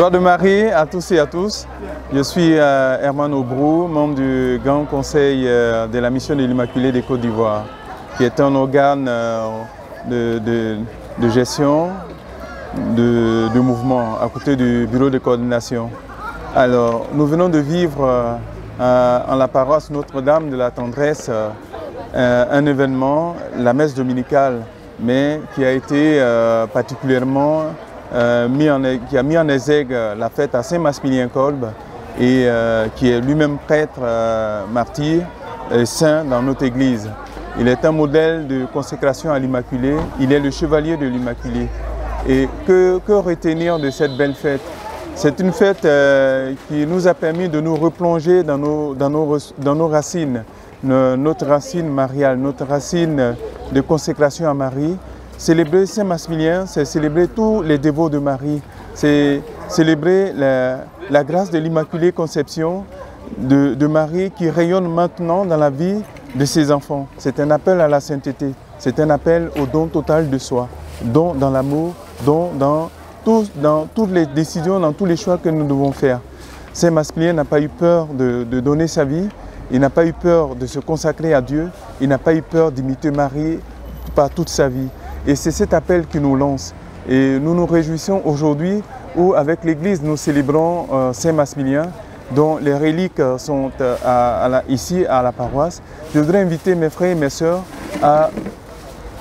Joie de Marie à tous et à tous. Je suis Herman Obrou, membre du Grand Conseil de la Mission de l'Immaculée des Côtes d'Ivoire, qui est un organe de gestion de mouvement à côté du bureau de coordination. Alors, nous venons de vivre en la paroisse Notre-Dame de la Tendresse un événement, la messe dominicale, mais qui a été particulièrement qui a mis en exergue la fête à Saint-Maximilien-Kolbe et qui est lui-même prêtre martyr et saint dans notre église. Il est un modèle de consécration à l'Immaculée, il est le chevalier de l'Immaculée. Et que retenir de cette belle fête? C'est une fête qui nous a permis de nous replonger dans nos racines, notre racine mariale, notre racine de consécration à Marie. Célébrer Saint-Maximilien, c'est célébrer tous les dévots de Marie, c'est célébrer la grâce de l'Immaculée Conception de Marie qui rayonne maintenant dans la vie de ses enfants. C'est un appel à la sainteté, c'est un appel au don total de soi, don dans l'amour, don dans toutes les décisions, dans tous les choix que nous devons faire. Saint-Maximilien n'a pas eu peur de donner sa vie, il n'a pas eu peur de se consacrer à Dieu, il n'a pas eu peur d'imiter Marie par toute sa vie. Et c'est cet appel qui nous lance. Et nous nous réjouissons aujourd'hui où, avec l'Église, nous célébrons Saint-Maximilien, dont les reliques sont ici à la paroisse. Je voudrais inviter mes frères et mes sœurs à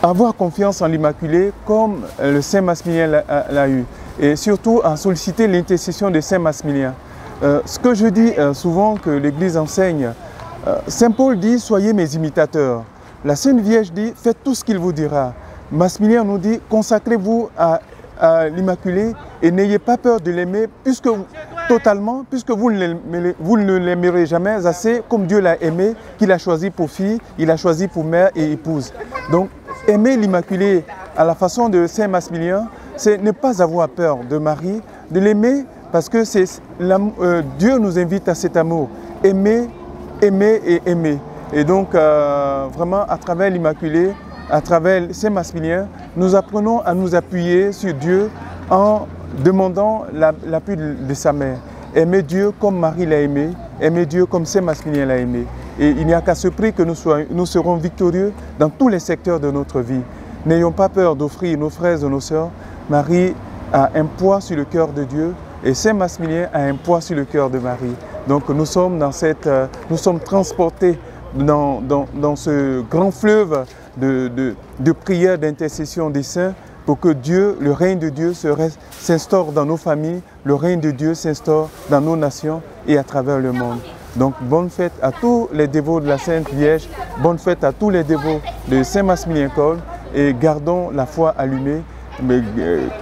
avoir confiance en l'Immaculée comme le Saint-Maximilien l'a eu. Et surtout à solliciter l'intercession de Saint-Maximilien. Ce que je dis souvent que l'Église enseigne, Saint Paul dit « Soyez mes imitateurs ». La Sainte Vierge dit « Faites tout ce qu'il vous dira ». Maximilien nous dit « Consacrez-vous à l'Immaculée et n'ayez pas peur de l'aimer puisque vous ne l'aimerez jamais assez comme Dieu l'a aimé, qu'il a choisi pour fille, il a choisi pour mère et épouse. » Donc, aimer l'Immaculée à la façon de Saint Maximilien, c'est ne pas avoir peur de Marie, de l'aimer parce que Dieu nous invite à cet amour. Aimer, aimer et aimer. Et donc, vraiment, à travers l'Immaculée, à travers Saint-Maximilien, nous apprenons à nous appuyer sur Dieu en demandant l'appui de sa mère. Aimer Dieu comme Marie l'a aimé, aimer Dieu comme Saint-Maximilien l'a aimé. Et il n'y a qu'à ce prix que nous serons victorieux dans tous les secteurs de notre vie. N'ayons pas peur d'offrir nos frères et nos sœurs. Marie a un poids sur le cœur de Dieu et Saint-Maximilien a un poids sur le cœur de Marie. Donc nous sommes transportés dans ce grand fleuve de prière, d'intercession des saints pour que Dieu, le règne de Dieu s'instaure dans nos familles, le règne de Dieu s'instaure dans nos nations et à travers le monde. Donc bonne fête à tous les dévots de la Sainte Vierge, bonne fête à tous les dévots de Saint-Maximilien-Kolbe et gardons la foi allumée, mais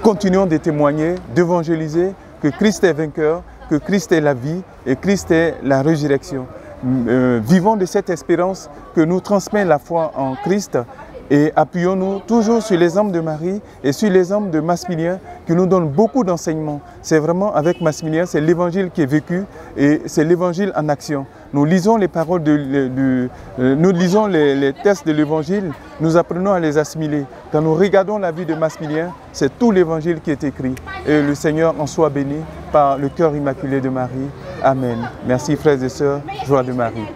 continuons de témoigner, d'évangéliser que Christ est vainqueur, que Christ est la vie et Christ est la résurrection. Vivons de cette espérance que nous transmet la foi en Christ et appuyons-nous toujours sur l'exemple de Marie et sur l'exemple de Maximilien qui nous donne beaucoup d'enseignements. C'est vraiment avec Maximilien, c'est l'évangile qui est vécu et c'est l'évangile en action. Nous lisons les paroles, nous lisons les textes de l'évangile, nous apprenons à les assimiler. Quand nous regardons la vie de Maximilien, c'est tout l'évangile qui est écrit. Et le Seigneur en soit béni par le cœur immaculé de Marie. Amen. Merci frères et sœurs, joie de Marie.